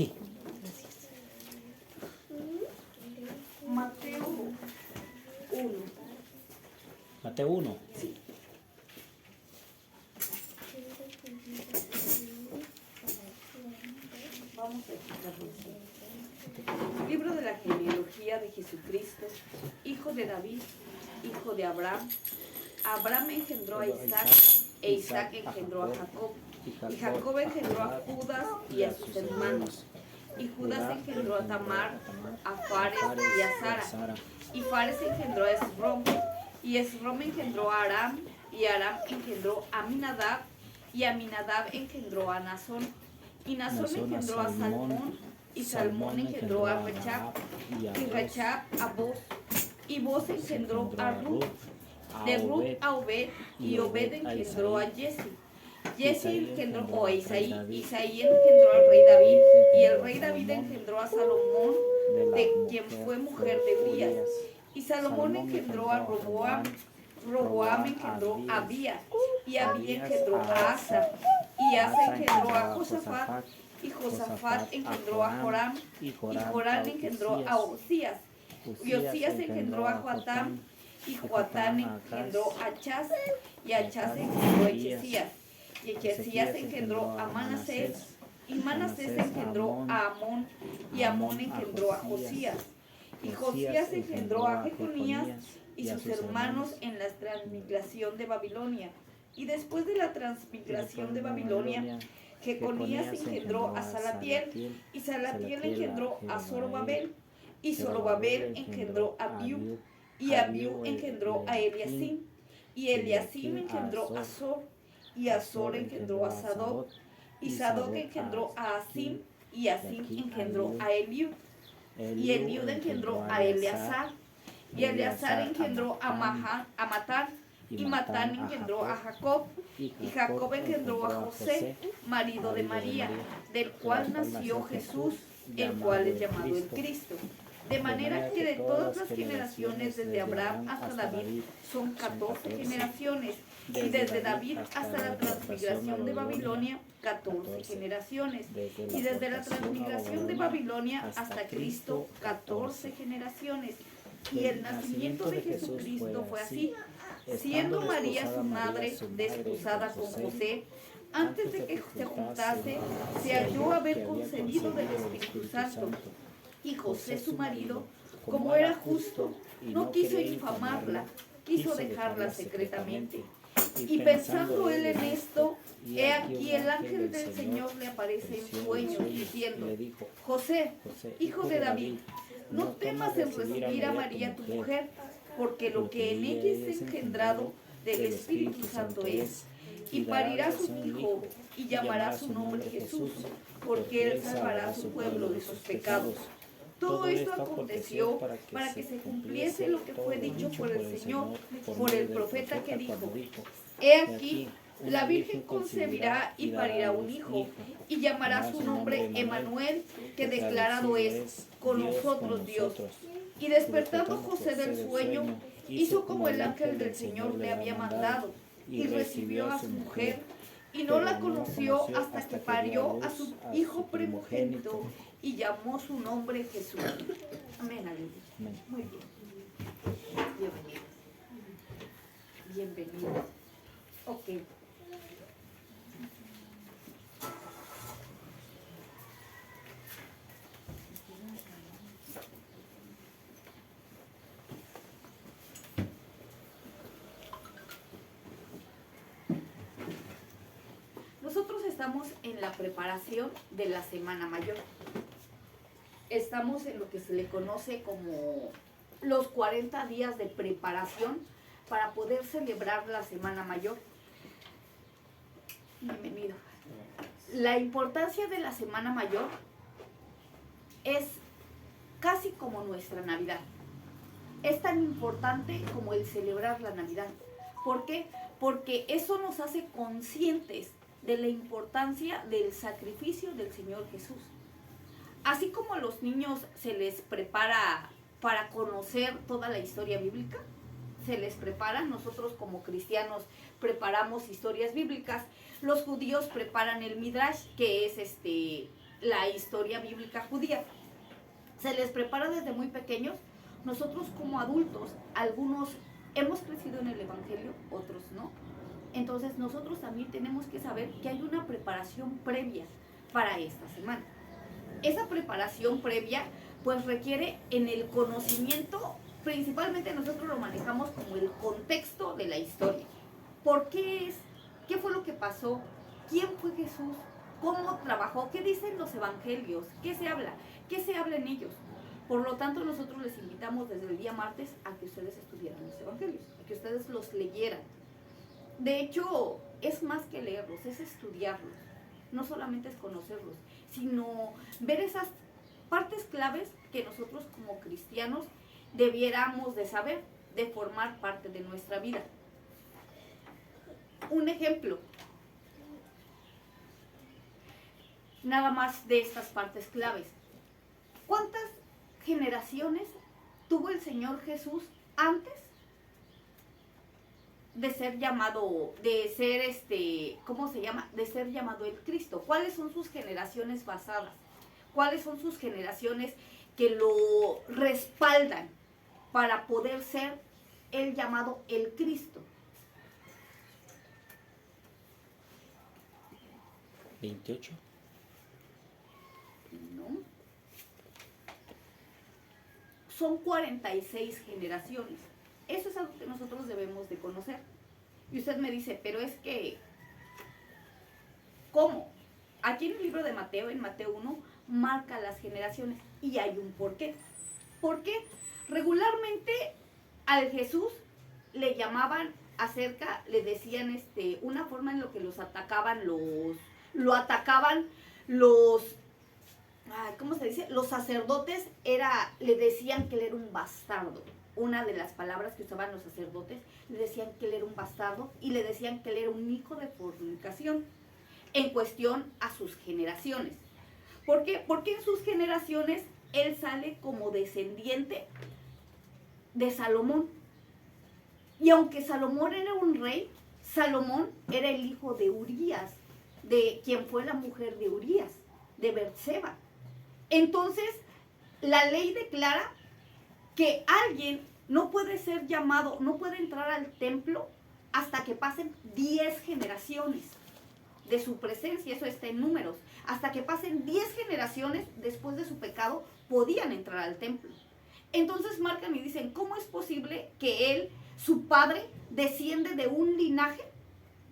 Sí. Mateo 1. Mateo 1. Sí. Vamos a explicarlo. Libro de la genealogía de Jesucristo, hijo de David, hijo de Abraham. Abraham engendró a Isaac, e Isaac engendró a Jacob. Y Jacob engendró a Judas y a sus hermanos. Y Judas engendró a Tamar, a Fares y a Sara. Y Fares engendró a Esrom. Y Esrom engendró a Aram. Y Aram engendró a Aminadab. Y Aminadab engendró a Nazón. Y Nazón engendró a Salmón. Y Salmón engendró a Rechab. Y Rechab a Boz. Y Boz engendró a Ruth. De Ruth a Obed. Y Obed engendró a Jesse. Jesse engendró a Isaí. Isaí engendró al rey David. Y el rey David engendró a Salomón, de quien fue mujer de Urías. Y Salomón engendró a Roboam. Roboam engendró a Abías. Y Abías engendró a Asa. Y Asa engendró a Josafat. Y Josafat engendró a Joram. Y Joram engendró a Osías. Y Osías engendró a Joatam. Y Joatán engendró a Achaz. Y Achaz engendró a Echesías. Y Echesías engendró a Manasés. Y Manasés engendró a Amón. Y Amón engendró a Josías. Y Josías engendró a Jeconías y sus hermanos en la transmigración de Babilonia. Y después de la transmigración de Babilonia, Jeconías engendró a Salatiel. Y Salatiel engendró a Zorobabel. Y Zorobabel engendró a Abiú. Y Abiú engendró a Eliasim. Y Eliasim engendró a Azor. Y Azor engendró a Sadoc. Y Sadoc engendró a Asim. Y Asim engendró a Eliud. Y Eliud engendró a Eleazar. Y Eleazar engendró a Matán. Y Matán engendró a Jacob. Y Jacob engendró a José, marido de María, del cual nació Jesús, el cual es llamado el Cristo. De manera que de todas las generaciones desde Abraham hasta David son 14 generaciones. Y desde David hasta la transmigración de Babilonia, 14 generaciones. Y desde la transmigración de Babilonia hasta Cristo, 14 generaciones. Y el nacimiento de Jesucristo fue así. Siendo María su madre desposada con José, antes de que se juntase, se halló haber concebido del Espíritu Santo. Y José su marido, como era justo, no quiso infamarla, quiso dejarla secretamente. Y pensando él en esto, he aquí el ángel del Señor le aparece en sueños, diciendo: José, hijo de David, no temas en recibir a María tu mujer, porque lo que en ella es engendrado del Espíritu Santo es. Y parirá su hijo, y llamará su nombre Jesús, porque él salvará a su pueblo de sus pecados. Todo esto aconteció para que se cumpliese lo que fue dicho por el Señor, por el profeta que dijo: He aquí, la Virgen concebirá y parirá un hijo, y llamará su nombre Emmanuel, que declarado es, con nosotros Dios. Y despertando José del sueño, hizo como el ángel del Señor le había mandado, y recibió a su mujer, y no la conoció hasta que parió a su hijo primogénito, y llamó su nombre Jesús. Amén, aleluya. Muy bien. Bienvenidos. Bienvenidos. Ok. Nosotros estamos en la preparación de la Semana Mayor. Estamos en lo que se le conoce como los 40 días de preparación para poder celebrar la Semana Mayor. Bienvenido. La importancia de la Semana Mayor es casi como nuestra Navidad. Es tan importante como el celebrar la Navidad. ¿Por qué? Porque eso nos hace conscientes de la importancia del sacrificio del Señor Jesús. Así como a los niños se les prepara para conocer toda la historia bíblica, se les prepara, nosotros como cristianos preparamos historias bíblicas, los judíos preparan el Midrash, que es la historia bíblica judía. Se les prepara desde muy pequeños. Nosotros como adultos, algunos hemos crecido en el Evangelio, otros no. Entonces nosotros también tenemos que saber que hay una preparación previa para esta semana. Esa preparación previa pues requiere en el conocimiento, principalmente nosotros lo manejamos como el contexto de la historia. ¿Por qué es? ¿Qué fue lo que pasó? ¿Quién fue Jesús? ¿Cómo trabajó? ¿Qué dicen los evangelios? ¿Qué se habla? ¿Qué se habla en ellos? Por lo tanto, nosotros les invitamos desde el día martes a que ustedes estudiaran los evangelios, a que ustedes los leyeran. De hecho, es más que leerlos, es estudiarlos. No solamente es conocerlos, sino ver esas partes claves que nosotros como cristianos debiéramos de saber, de formar parte de nuestra vida. Un ejemplo, nada más de estas partes claves. ¿Cuántas generaciones tuvo el Señor Jesús antes de ser llamado, de ser ¿cómo se llama? De ser llamado el Cristo? ¿Cuáles son sus generaciones basadas? ¿Cuáles son sus generaciones que lo respaldan para poder ser el llamado el Cristo? 28. No. Son 46 generaciones. Eso es algo que nosotros debemos de conocer. Y usted me dice, pero es que, ¿cómo? Aquí en el libro de Mateo, en Mateo 1, marca las generaciones y hay un porqué. ¿Por qué? Regularmente al Jesús le llamaban le decían una forma en lo que los atacaban lo atacaban los, ¿cómo se dice? Los sacerdotes le decían que él era un bastardo. Una de las palabras que usaban los sacerdotes, le decían que él era un bastardo y le decían que él era un hijo de fornicación en cuestión a sus generaciones. ¿Por qué? Porque en sus generaciones él sale como descendiente de Salomón. Y aunque Salomón era un rey, Salomón era el hijo de Urías, de quien fue la mujer de Urías, de Betseba. Entonces, la ley declara que alguien no puede ser llamado, no puede entrar al templo hasta que pasen 10 generaciones de su presencia. Eso está en Números. Hasta que pasen 10 generaciones después de su pecado, podían entrar al templo. Entonces marcan y dicen, ¿cómo es posible que él, su padre, desciende de un linaje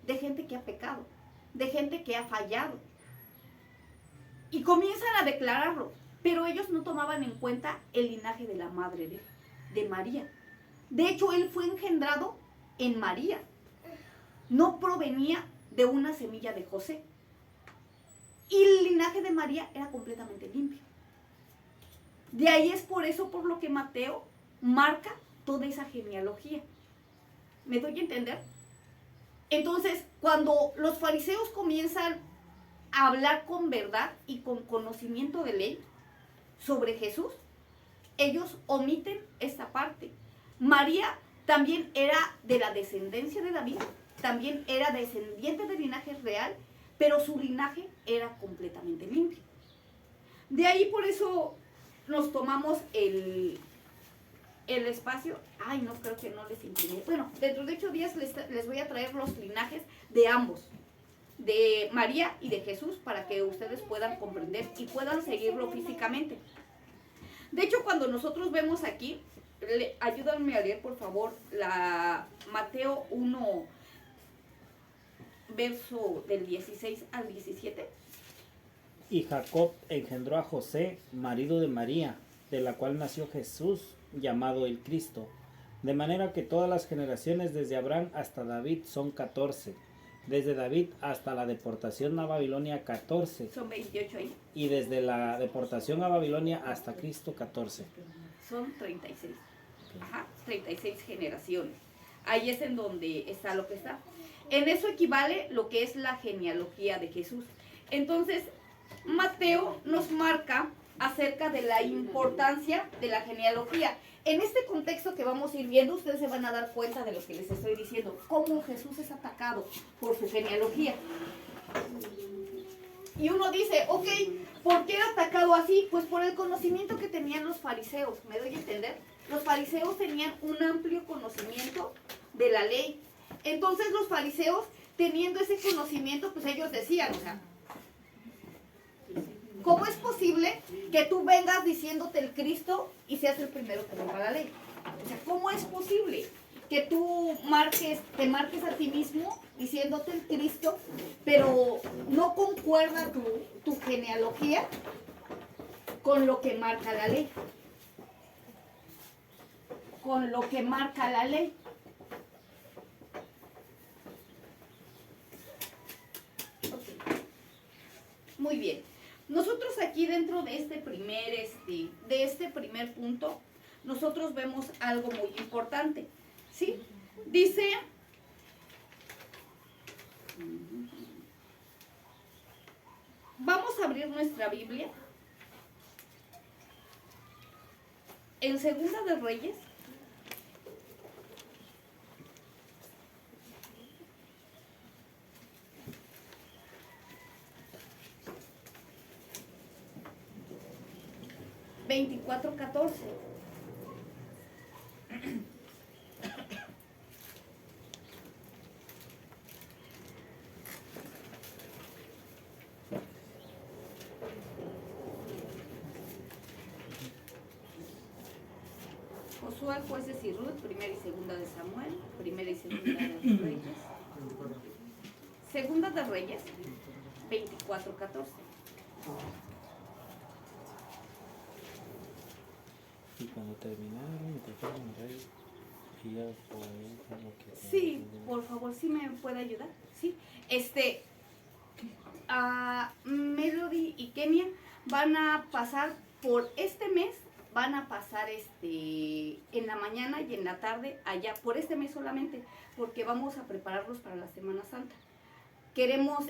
de gente que ha pecado, de gente que ha fallado? Y comienzan a declararlo, pero ellos no tomaban en cuenta el linaje de la madre de María. De hecho, él fue engendrado en María. No provenía de una semilla de José. Y el linaje de María era completamente limpio. De ahí es por eso por lo que Mateo marca toda esa genealogía. ¿Me doy a entender? Entonces, cuando los fariseos comienzan a hablar con verdad y con conocimiento de ley sobre Jesús, ellos omiten esta parte. María también era de la descendencia de David, también era descendiente del linaje real, pero su linaje era completamente limpio. De ahí por eso nos tomamos el espacio. Ay, no, creo que no les imprimí. Bueno, dentro de 8 días les voy a traer los linajes de ambos, de María y de Jesús, para que ustedes puedan comprender y puedan seguirlo físicamente. De hecho, cuando nosotros vemos aquí, ayúdenme a leer por favor la Mateo 1, verso del 16 al 17. Y Jacob engendró a José, marido de María, de la cual nació Jesús, llamado el Cristo. De manera que todas las generaciones desde Abraham hasta David son 14. Desde David hasta la deportación a Babilonia 14. Son 28 ahí. Y desde la deportación a Babilonia hasta Cristo 14. Son 36. Ajá, 36 generaciones. Ahí es en donde está lo que está. En eso equivale lo que es la genealogía de Jesús. Entonces, Mateo nos marca acerca de la importancia de la genealogía. En este contexto que vamos a ir viendo, ustedes se van a dar cuenta de lo que les estoy diciendo, cómo Jesús es atacado por su genealogía. Y uno dice, ok, ¿por qué era atacado así? Pues por el conocimiento que tenían los fariseos, ¿me doy a entender? Los fariseos tenían un amplio conocimiento de la ley. Entonces los fariseos, teniendo ese conocimiento, pues ellos decían, o sea, ¿cómo es posible que tú vengas diciéndote el Cristo y seas el primero que rompa la ley? O sea, ¿cómo es posible que tú te marques a ti mismo diciéndote el Cristo, pero no concuerda tu genealogía con lo que marca la ley? Con lo que marca la ley. Okay. Muy bien. Nosotros aquí dentro de este primer punto, nosotros vemos algo muy importante, ¿sí? Dice, vamos a abrir nuestra Biblia en Segunda de Reyes, (24:14). Josué, Jueces y Ruth, Primera y Segunda de Samuel, Primera y Segunda de Reyes. Segunda de Reyes, 24:14. Y cuando terminaron, me trajeron al rey y ya fue lo que... Sí, por favor, ¿sí me puede ayudar? Sí. Melody y Kenia van a pasar por este mes, van a pasar en la mañana y en la tarde allá, por este mes solamente, porque vamos a prepararlos para la Semana Santa.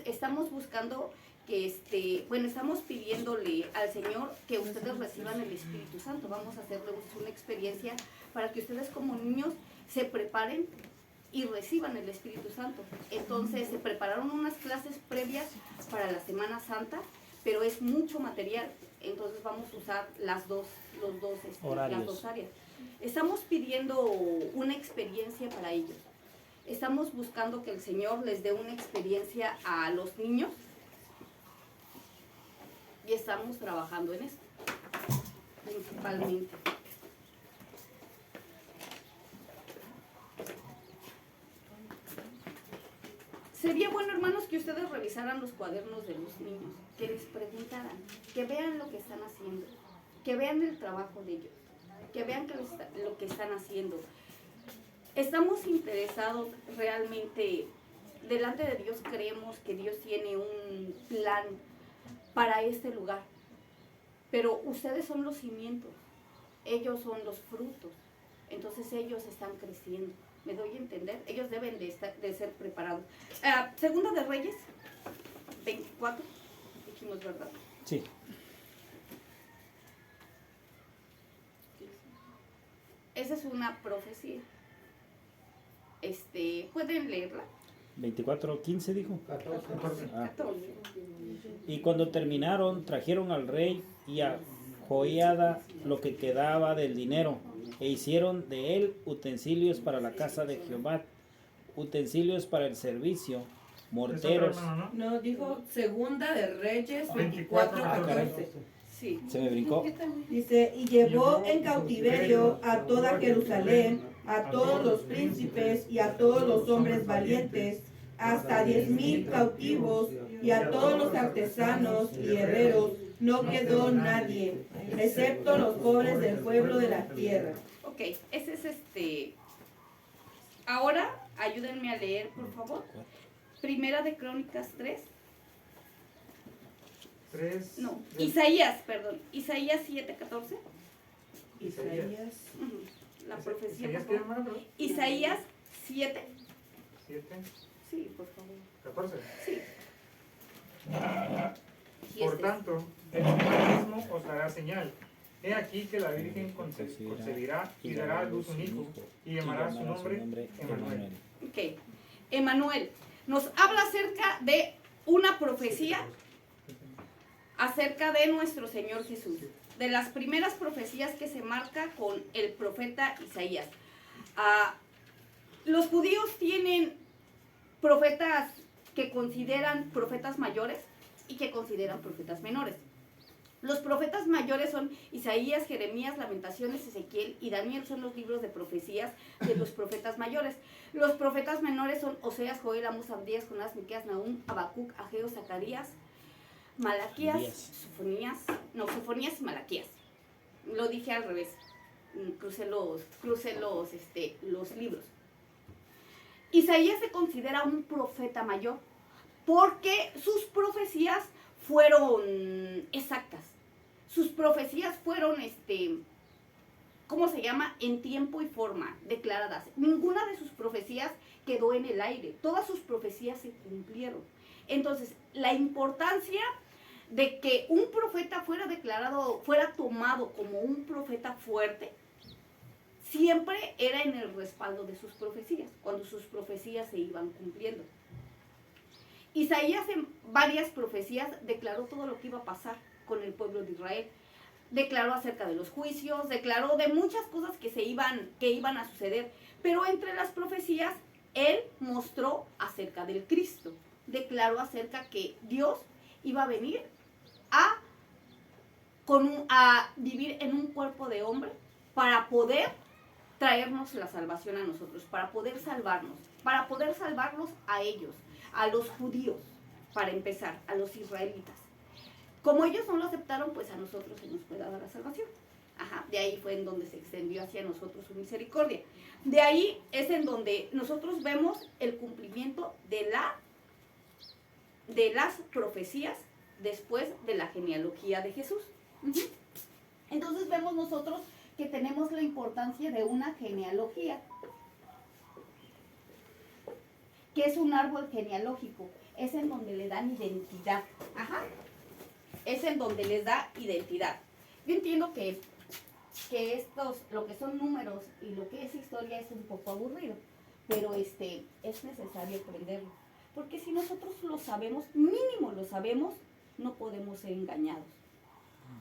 Estamos buscando que estamos pidiéndole al Señor que ustedes reciban el Espíritu Santo. Vamos a hacerles una experiencia para que ustedes como niños se preparen y reciban el Espíritu Santo. Entonces se prepararon unas clases previas para la Semana Santa, pero es mucho material. Entonces vamos a usar las dos áreas. Estamos pidiendo una experiencia para ellos. Estamos buscando que el Señor les dé una experiencia a los niños y estamos trabajando en esto, principalmente. Sería bueno, hermanos, que ustedes revisaran los cuadernos de los niños, que les preguntaran, que vean lo que están haciendo, que vean el trabajo de ellos, que vean lo que están haciendo. Estamos interesados realmente, delante de Dios creemos que Dios tiene un plan para este lugar, pero ustedes son los cimientos, ellos son los frutos, entonces ellos están creciendo. ¿Me doy a entender? Ellos deben de ser preparados. Segunda de Reyes, 24, dijimos, ¿verdad? Sí. Esa es una profecía. ¿Pueden leerla? 24:15 dijo. 14. Ah. Y cuando terminaron, trajeron al rey y a Joiada lo que quedaba del dinero, e hicieron de él utensilios para la casa de Jehová, utensilios para el servicio, morteros. No, dijo Segunda de Reyes 24:14. Sí. Se me brincó. Dice, y llevó en cautiverio a toda Jerusalén, a todos los príncipes y a todos los hombres valientes, hasta 10,000 cautivos, y a todos los artesanos y herreros, no quedó nadie, excepto los pobres del pueblo de la tierra. Ok, ese es Ahora, ayúdenme a leer, por favor. Primera de Crónicas 3. No, Isaías 7:14. Isaías. La profecía, ¿Isaías por qué, favor. hermano? Isaías 7. 7, Sí, por favor. 14. Sí. Por tanto, el Señor mismo os dará señal. He aquí que la Virgen concebirá y dará a luz un hijo, y llamará su nombre Emmanuel. Ok. Emmanuel nos habla acerca de una profecía acerca de nuestro Señor Jesús. De las primeras profecías que se marca con el profeta Isaías. Los judíos tienen profetas que consideran profetas mayores y que consideran profetas menores. Los profetas mayores son Isaías, Jeremías, Lamentaciones, Ezequiel y Daniel, son los libros de profecías de los profetas mayores. Los profetas menores son Oseas, Joel, Amós, Abdías, Jonás, Miqueas, Nahum, Habacuc, Ageo, Zacarías, Malaquías, Sofonías y Malaquías. Lo dije al revés, crucé los libros. Isaías se considera un profeta mayor porque sus profecías fueron exactas. Sus profecías fueron, en tiempo y forma, declaradas. Ninguna de sus profecías quedó en el aire. Todas sus profecías se cumplieron. Entonces, la importancia de que un profeta fuera tomado como un profeta fuerte, siempre era en el respaldo de sus profecías, cuando sus profecías se iban cumpliendo. Isaías en varias profecías declaró todo lo que iba a pasar con el pueblo de Israel. Declaró acerca de los juicios, declaró de muchas cosas que iban a suceder. Pero entre las profecías, él mostró acerca del Cristo. Declaró acerca que Dios iba a venir a vivir en un cuerpo de hombre para poder traernos la salvación a nosotros, para poder salvarlos a ellos, a los judíos, para empezar, a los israelitas. Como ellos no lo aceptaron, pues a nosotros se nos fue dada la salvación. De ahí fue en donde se extendió hacia nosotros su misericordia. De ahí es en donde nosotros vemos el cumplimiento de las profecías después de la genealogía de Jesús. Entonces vemos nosotros que tenemos la importancia de una genealogía, que es un árbol genealógico, es en donde le dan identidad. Es en donde les da identidad. Yo entiendo que lo que son números y lo que es historia es un poco aburrido, pero es necesario aprenderlo, porque si nosotros lo sabemos, mínimo lo sabemos, no podemos ser engañados.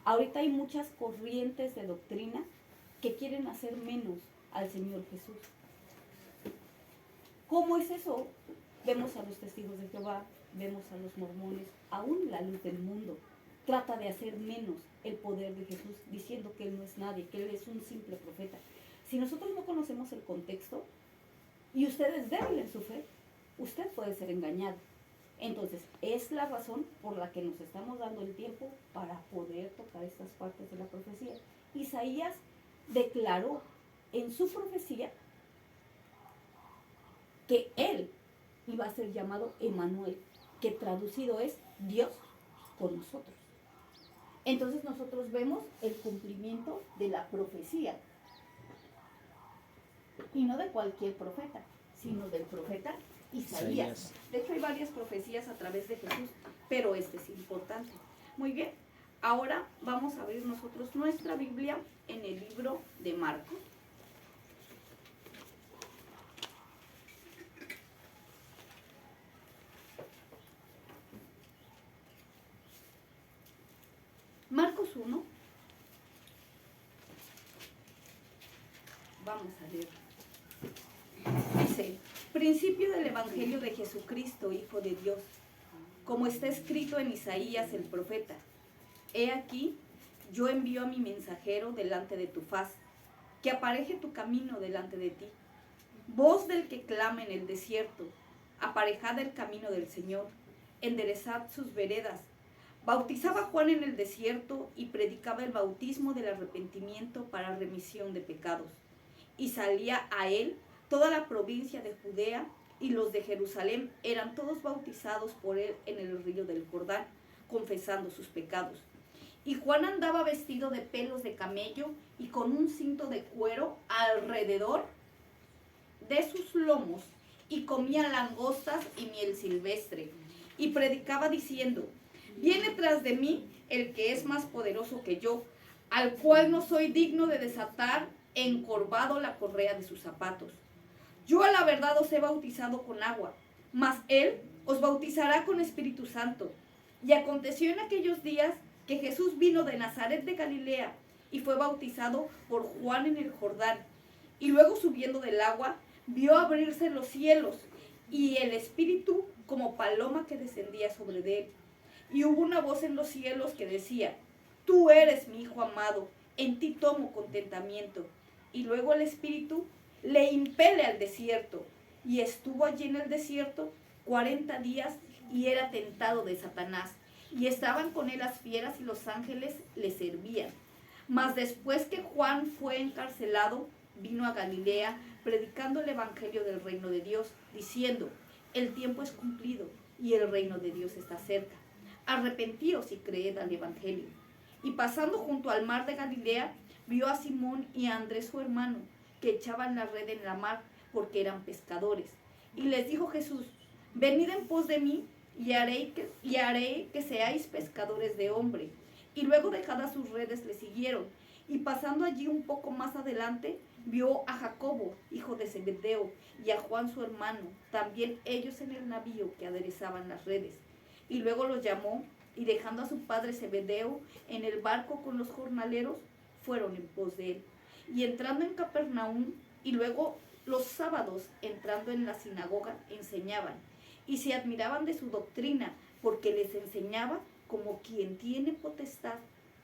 Ahorita hay muchas corrientes de doctrina que quieren hacer menos al Señor Jesús. ¿Cómo es eso? Vemos a los testigos de Jehová, vemos a los mormones, aún la luz del mundo trata de hacer menos el poder de Jesús, diciendo que Él no es nadie, que Él es un simple profeta. Si nosotros no conocemos el contexto y usted es débil en su fe, usted puede ser engañado. Entonces, es la razón por la que nos estamos dando el tiempo para poder tocar estas partes de la profecía. Isaías declaró en su profecía que él iba a ser llamado Emmanuel, que traducido es Dios con nosotros. Entonces nosotros vemos el cumplimiento de la profecía, y no de cualquier profeta, sino del profeta Isaías. De hecho hay varias profecías a través de Jesús, pero este es importante. Muy bien, ahora vamos a abrir nosotros nuestra Biblia en el libro de Marcos. Marcos 1. Vamos a leer. Dice: principio del Evangelio de Jesucristo, Hijo de Dios, como está escrito en Isaías el profeta: he aquí, yo envío a mi mensajero delante de tu faz, que apareje tu camino delante de ti. Voz del que clama en el desierto: aparejad el camino del Señor, enderezad sus veredas. Bautizaba Juan en el desierto y predicaba el bautismo del arrepentimiento para remisión de pecados. Y salía a él toda la provincia de Judea, y los de Jerusalén eran todos bautizados por él en el río del Jordán, confesando sus pecados. Y Juan andaba vestido de pelos de camello y con un cinto de cuero alrededor de sus lomos, y comía langostas y miel silvestre, y predicaba diciendo: viene tras de mí el que es más poderoso que yo, al cual no soy digno de desatar encorvado la correa de sus zapatos. Yo a la verdad os he bautizado con agua, mas él os bautizará con Espíritu Santo. Y aconteció en aquellos días que Jesús vino de Nazaret de Galilea y fue bautizado por Juan en el Jordán. Y luego subiendo del agua, vio abrirse los cielos y el Espíritu como paloma que descendía sobre él. Y hubo una voz en los cielos que decía: Tú eres mi Hijo amado, en ti tomo contentamiento. Y luego el Espíritu le impele al desierto, y estuvo allí en el desierto 40 días y era tentado de Satanás. Y estaban con él las fieras y los ángeles le servían. Mas después que Juan fue encarcelado, vino a Galilea predicando el evangelio del reino de Dios, diciendo: El tiempo es cumplido y el reino de Dios está cerca. Arrepentíos y creed al evangelio. Y pasando junto al mar de Galilea, vio a Simón y a Andrés su hermano, que echaban la red en la mar porque eran pescadores. Y les dijo Jesús: Venid en pos de mí y haré que seáis pescadores de hombre. Y luego dejadas sus redes le siguieron. Y pasando allí un poco más adelante, vio a Jacobo, hijo de Zebedeo, y a Juan su hermano, también ellos en el navío que aderezaban las redes. Y luego los llamó, y dejando a su padre Zebedeo en el barco con los jornaleros, fueron en pos de él. Y entrando en Capernaum, y luego los sábados entrando en la sinagoga, enseñaban. Y se admiraban de su doctrina, porque les enseñaba como quien tiene potestad,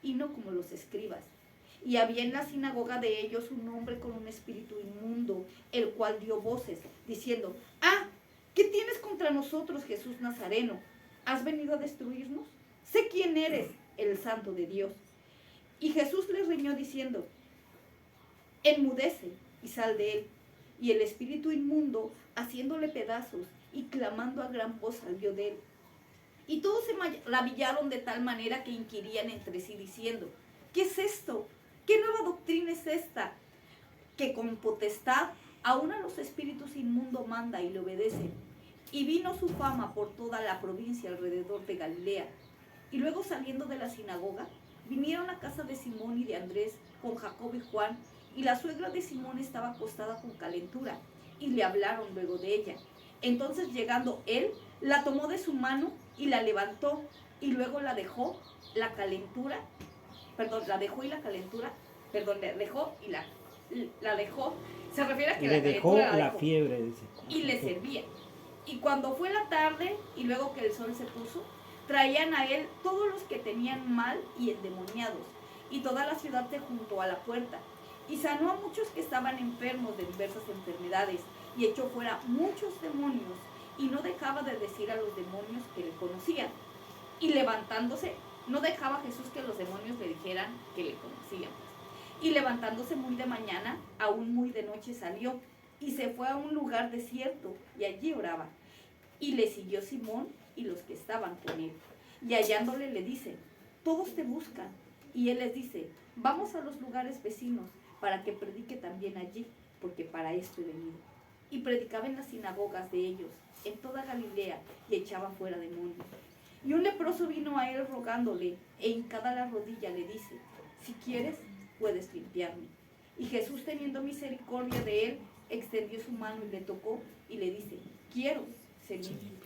y no como los escribas. Y había en la sinagoga de ellos un hombre con un espíritu inmundo, el cual dio voces, diciendo: ¡Ah! ¿Qué tienes contra nosotros, Jesús Nazareno? ¿Has venido a destruirnos? Sé quién eres, el Santo de Dios. Y Jesús les riñó diciendo: Enmudece y sal de él. Y el espíritu inmundo, haciéndole pedazos y clamando a gran voz, salió de él. Y todos se maravillaron de tal manera que inquirían entre sí diciendo: ¿Qué es esto? ¿Qué nueva doctrina es esta? Que con potestad aún a los espíritus inmundos manda y le obedecen. Y vino su fama por toda la provincia alrededor de Galilea. Y luego saliendo de la sinagoga, vinieron a casa de Simón y de Andrés con Jacobo y Juan, y la suegra de Simón estaba acostada con calentura, y le hablaron luego de ella. Entonces llegando él, la tomó de su mano y la levantó, y luego le dejó y la calentura, se refiere a que Le la dejó calentura la la dejó, fiebre, dice. y le servía. Y cuando fue la tarde, y luego que el sol se puso, traían a él todos los que tenían mal y endemoniados, y toda la ciudad se juntó a la puerta. Y sanó a muchos que estaban enfermos de diversas enfermedades, y echó fuera muchos demonios, y no dejaba de decir a los demonios que le conocían. Y levantándose, no dejaba Jesús que los demonios le dijeran que le conocían. Y levantándose muy de mañana, aún muy de noche salió, y se fue a un lugar desierto, y allí oraba. Y le siguió Simón y los que estaban con él. Y hallándole le dicen: Todos te buscan. Y él les dice: Vamos a los lugares vecinos, para que predique también allí, porque para esto he venido. Y predicaba en las sinagogas de ellos, en toda Galilea, y echaba fuera demonios. Y un leproso vino a él rogándole, e hincada la rodilla le dice: Si quieres, puedes limpiarme. Y Jesús, teniendo misericordia de él, extendió su mano y le tocó, y le dice: Quiero, sé limpio.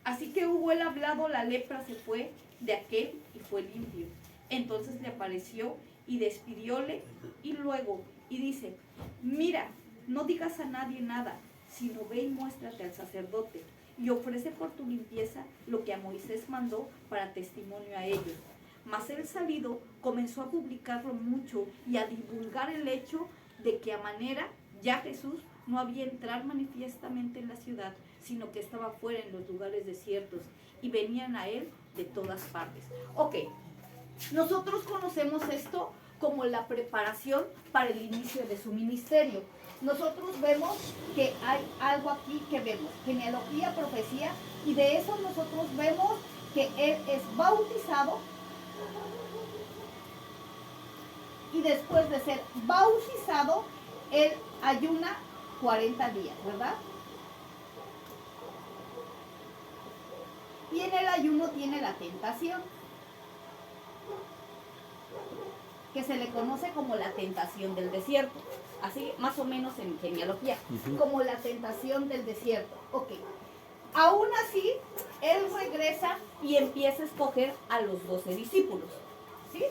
Así que hubo él hablado, la lepra se fue de aquel y fue limpio. Entonces le apareció y despidióle, y luego, y dice: Mira, no digas a nadie nada, sino ve y muéstrate al sacerdote, y ofrece por tu limpieza lo que a Moisés mandó para testimonio a ellos. Mas él salido comenzó a publicarlo mucho y a divulgar el hecho de que a manera ya Jesús no había entrado manifiestamente en la ciudad, sino que estaba fuera en los lugares desiertos, y venían a él de todas partes. Ok, nosotros conocemos esto como la preparación para el inicio de su ministerio. Nosotros vemos que hay algo aquí que vemos, genealogía, profecía, y de eso nosotros vemos que él es bautizado, y después de ser bautizado, él ayuna 40 días, ¿verdad? Y en el ayuno tiene la tentación, que se le conoce como la tentación del desierto, así más o menos en genealogía, como la tentación del desierto. Ok, aún así, él regresa y empieza a escoger a los 12 discípulos. ¿sí?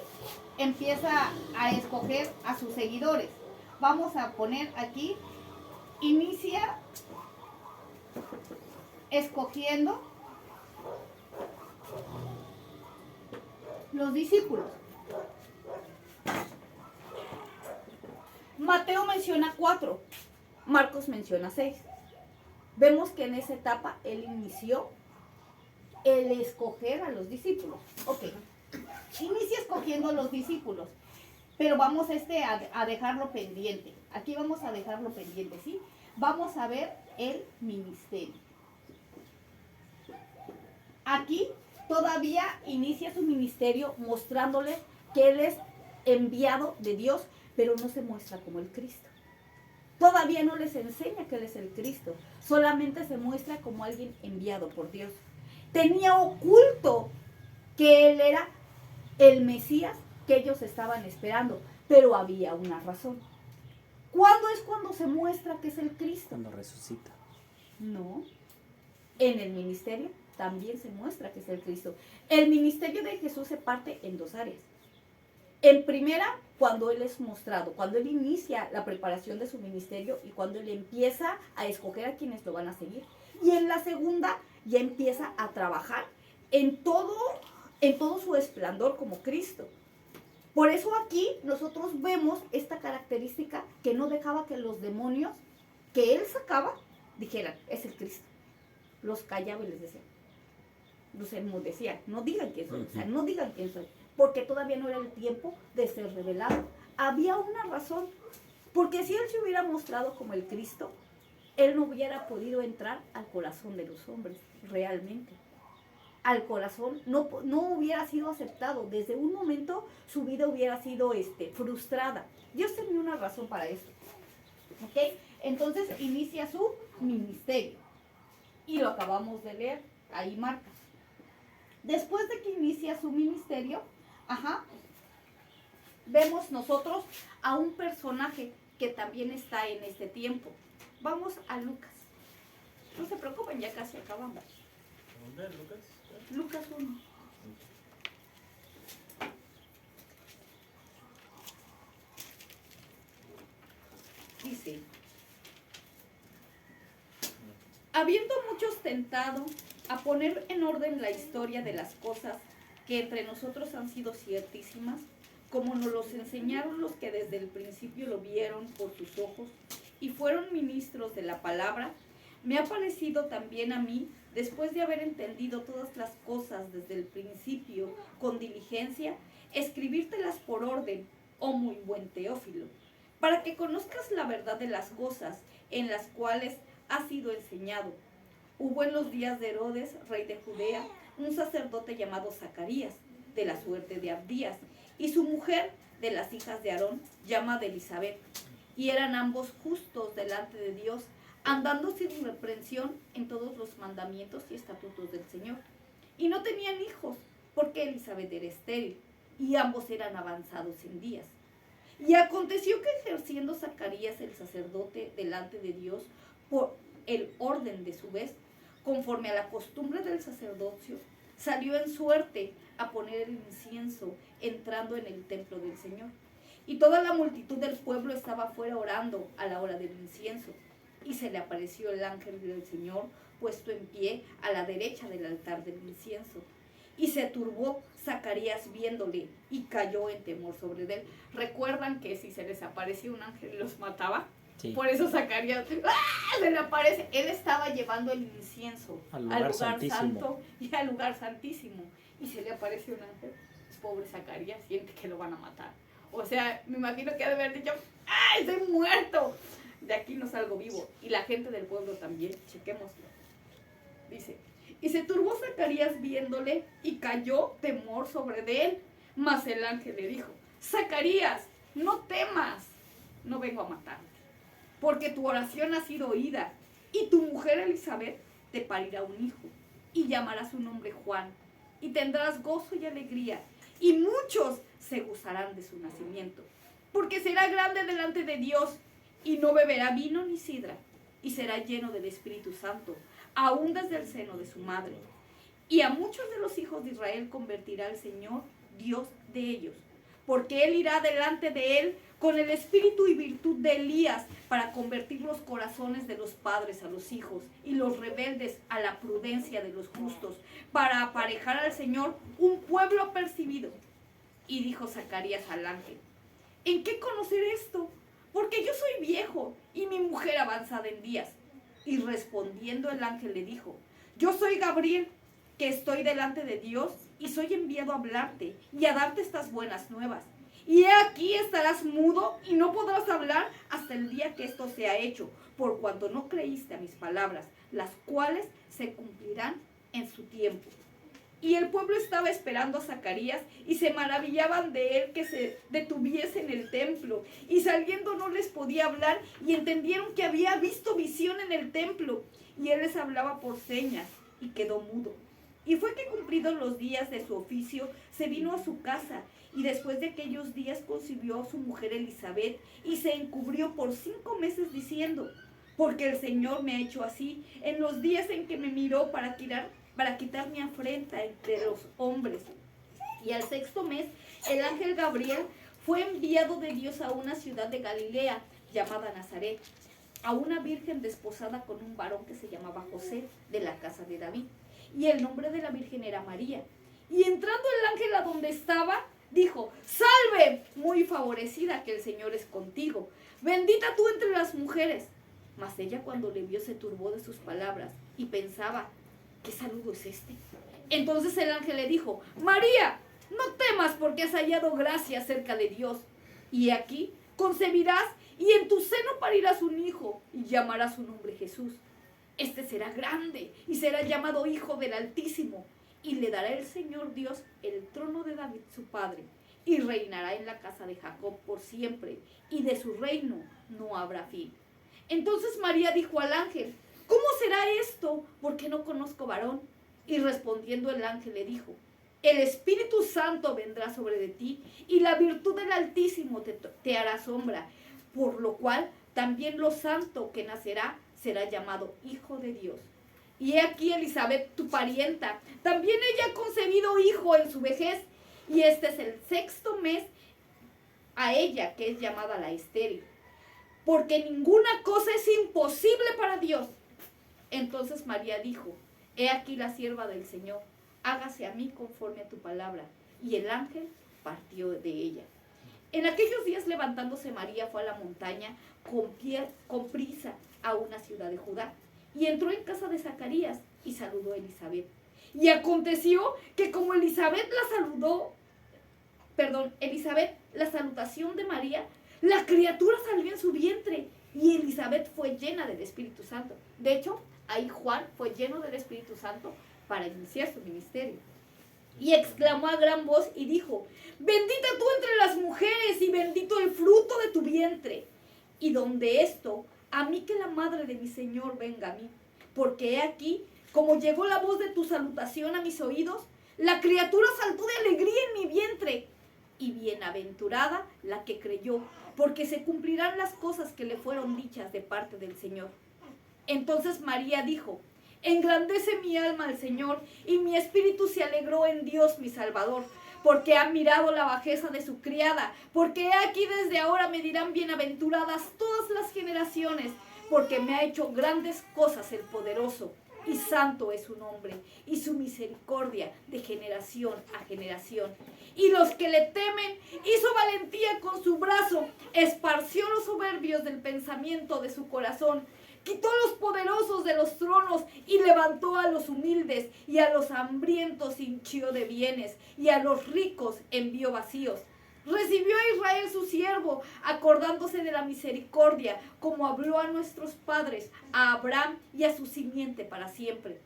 Empieza a escoger a sus seguidores. Vamos a poner aquí, inicia escogiendo los discípulos. Mateo menciona 4, Marcos menciona 6. Vemos que en esa etapa él inició el escoger a los discípulos. Ok, inicia escogiendo a los discípulos, pero vamos a dejarlo pendiente. Aquí vamos a dejarlo pendiente, ¿sí? Vamos a ver el ministerio. Aquí todavía inicia su ministerio mostrándole que él es enviado de Dios, pero no se muestra como el Cristo. Todavía no les enseña que él es el Cristo, solamente se muestra como alguien enviado por Dios. Tenía oculto que él era el Mesías que ellos estaban esperando, pero había una razón. ¿Cuándo es cuando se muestra que es el Cristo? Cuando resucita. No. En el ministerio también se muestra que es el Cristo. El ministerio de Jesús se parte en 2 áreas. En primera, cuando él es mostrado, cuando él inicia la preparación de su ministerio y cuando él empieza a escoger a quienes lo van a seguir. Y en la segunda, ya empieza a trabajar en todo su esplendor como Cristo. Por eso aquí nosotros vemos esta característica que no dejaba que los demonios que él sacaba dijeran, es el Cristo. Los callaba y les decía, los enmudecía, no digan quién soy, o sea, no digan quién soy, porque todavía no era el tiempo de ser revelado. Había una razón, porque si él se hubiera mostrado como el Cristo, él no hubiera podido entrar al corazón de los hombres, realmente. Al corazón, no hubiera sido aceptado. Desde un momento su vida hubiera sido frustrada. Dios tenía una razón para esto. ¿Ok? Entonces inicia su ministerio. Y lo acabamos de leer, ahí marca. Después de que inicia su ministerio, vemos nosotros a un personaje que también está en este tiempo. Vamos a Lucas. No se preocupen, ya casi acabamos. ¿Dónde, Lucas? Lucas 1. Dice, habiendo muchos tentado a poner en orden la historia de las cosas que entre nosotros han sido ciertísimas, como nos los enseñaron los que desde el principio lo vieron por sus ojos y fueron ministros de la palabra, me ha parecido también a mí, después de haber entendido todas las cosas desde el principio con diligencia, escribírtelas por orden, oh muy buen Teófilo, para que conozcas la verdad de las cosas en las cuales has sido enseñado. Hubo en los días de Herodes, rey de Judea, un sacerdote llamado Zacarías, de la suerte de Abdías, y su mujer, de las hijas de Aarón, llamada Elizabeth, y eran ambos justos delante de Dios, andando sin reprensión en todos los mandamientos y estatutos del Señor. Y no tenían hijos, porque Elizabeth era estéril, y ambos eran avanzados en días. Y aconteció que ejerciendo Zacarías el sacerdote delante de Dios, por el orden de su vez, conforme a la costumbre del sacerdocio, salió en suerte a poner el incienso, entrando en el templo del Señor. Y toda la multitud del pueblo estaba fuera orando a la hora del incienso. Y se le apareció el ángel del Señor puesto en pie a la derecha del altar del incienso. Y se turbó Zacarías viéndole y cayó en temor sobre él. ¿Recuerdan que si se les aparecía un ángel los mataba? Sí. Por eso Zacarías se le aparece. Él estaba llevando el incienso al lugar santo y al lugar santísimo. Y se le aparece un ángel. Pobre Zacarías siente que lo van a matar. O sea, me imagino que ha de haber dicho, ¡ay, estoy muerto! De aquí no salgo vivo. Y la gente del pueblo también, chequémoslo. Dice, y se turbó Zacarías viéndole y cayó temor sobre de él. Mas el ángel le dijo, Zacarías, no temas, no vengo a matarte, porque tu oración ha sido oída, y tu mujer Elizabeth te parirá un hijo, y llamarás su nombre Juan, y tendrás gozo y alegría, y muchos se gozarán de su nacimiento, porque será grande delante de Dios, y no beberá vino ni sidra, y será lleno del Espíritu Santo, aún desde el seno de su madre. Y a muchos de los hijos de Israel convertirá el Señor Dios de ellos, porque Él irá delante de él con el espíritu y virtud de Elías para convertir los corazones de los padres a los hijos y los rebeldes a la prudencia de los justos, para aparejar al Señor un pueblo apercibido. Y dijo Zacarías al ángel: ¿en qué conocer esto? Porque yo soy viejo y mi mujer avanzada en días. Y respondiendo el ángel le dijo: yo soy Gabriel, que estoy delante de Dios y soy enviado a hablarte y a darte estas buenas nuevas. Y he aquí estarás mudo y no podrás hablar hasta el día que esto sea hecho, por cuanto no creíste a mis palabras, las cuales se cumplirán en su tiempo. Y el pueblo estaba esperando a Zacarías y se maravillaban de él que se detuviese en el templo. Y saliendo no les podía hablar y entendieron que había visto visión en el templo. Y él les hablaba por señas y quedó mudo. Y fue que cumplidos los días de su oficio, se vino a su casa. Y después de aquellos días concibió a su mujer Elizabeth y se encubrió por 5 meses diciendo: porque el Señor me ha hecho así en los días en que me miró para quitar mi afrenta entre los hombres. Y al 6º mes, el ángel Gabriel fue enviado de Dios a una ciudad de Galilea llamada Nazaret, a una virgen desposada con un varón que se llamaba José, de la casa de David. Y el nombre de la virgen era María. Y entrando el ángel a donde estaba, dijo: salve, muy favorecida, que el Señor es contigo, bendita tú entre las mujeres. Mas ella, cuando le vio, se turbó de sus palabras y pensaba: ¿qué saludo es este? Entonces el ángel le dijo: María, no temas, porque has hallado gracia cerca de Dios. Y aquí concebirás y en tu seno parirás un hijo y llamarás su nombre Jesús. Este será grande y será llamado Hijo del Altísimo, y le dará el Señor Dios el trono de David su padre, y reinará en la casa de Jacob por siempre, y de su reino no habrá fin. Entonces María dijo al ángel: ¿cómo será esto? Porque no conozco varón. Y respondiendo el ángel le dijo: el Espíritu Santo vendrá sobre de ti, y la virtud del Altísimo te hará sombra, por lo cual también lo santo que nacerá será llamado Hijo de Dios. Y he aquí Elizabeth, tu parienta, también ella ha concebido hijo en su vejez, y este es el 6º mes a ella, que es llamada la estéril, porque ninguna cosa es imposible para Dios. Entonces María dijo: he aquí la sierva del Señor, hágase a mí conforme a tu palabra. Y el ángel partió de ella. En aquellos días, levantándose María, fue a la montaña con prisa a una ciudad de Judá, y entró en casa de Zacarías y saludó a Elizabeth. Y aconteció que como Elizabeth la salutación de María, la criatura salió en su vientre, y Elizabeth fue llena del Espíritu Santo. De hecho, ahí Juan fue lleno del Espíritu Santo para iniciar su ministerio. Y exclamó a gran voz y dijo: bendita tú entre las mujeres, y bendito el fruto de tu vientre. Y donde esto, a mí que la madre de mi Señor venga a mí, porque he aquí, como llegó la voz de tu salutación a mis oídos, la criatura saltó de alegría en mi vientre. Y bienaventurada la que creyó, porque se cumplirán las cosas que le fueron dichas de parte del Señor. Entonces María dijo: engrandece mi alma al Señor, y mi espíritu se alegró en Dios mi Salvador, porque ha mirado la bajeza de su criada, porque he aquí desde ahora me dirán bienaventuradas todas las generaciones, porque me ha hecho grandes cosas el poderoso, y santo es su nombre, y su misericordia de generación a generación. Y los que le temen hizo valentía con su brazo, esparció los soberbios del pensamiento de su corazón, quitó a los poderosos de los tronos y levantó a los humildes, y a los hambrientos hinchió de bienes, y a los ricos envió vacíos. Recibió a Israel su siervo, acordándose de la misericordia, como habló a nuestros padres, a Abraham y a su simiente para siempre.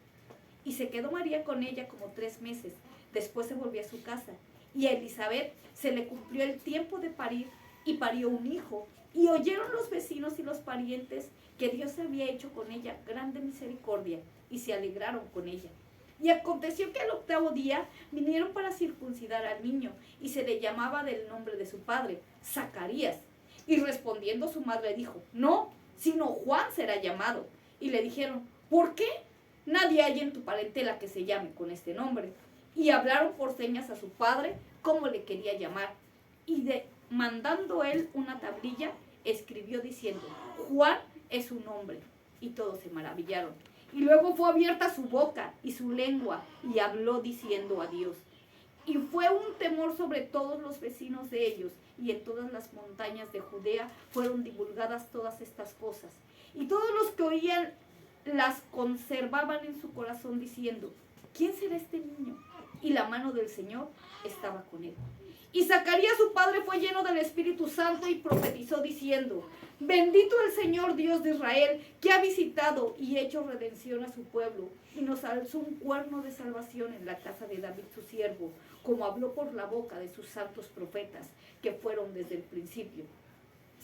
Y se quedó María con ella como 3 meses. Después se volvió a su casa. Y a Elizabeth se le cumplió el tiempo de parir, y parió un hijo. Y oyeron los vecinos y los parientes que Dios había hecho con ella grande misericordia, y se alegraron con ella. Y aconteció que al 8º día vinieron para circuncidar al niño, y se le llamaba del nombre de su padre, Zacarías. Y respondiendo su madre dijo: no, sino Juan será llamado. Y le dijeron: ¿por qué? Nadie hay en tu parentela que se llame con este nombre. y hablaron por señas a su padre cómo le quería llamar. Y mandando él una tablilla, escribió diciendo: Juan es su nombre. Y todos se maravillaron. Y luego fue abierta su boca y su lengua, y habló diciendo a Dios. Y fue un temor sobre todos los vecinos de ellos, y en todas las montañas de Judea fueron divulgadas todas estas cosas. Y todos los que oían las conservaban en su corazón diciendo: ¿quién será este niño? Y la mano del Señor estaba con él. Y Zacarías su padre fue lleno del Espíritu Santo y profetizó diciendo: bendito el Señor Dios de Israel, que ha visitado y hecho redención a su pueblo, y nos alzó un cuerno de salvación en la casa de David su siervo, como habló por la boca de sus santos profetas, que fueron desde el principio.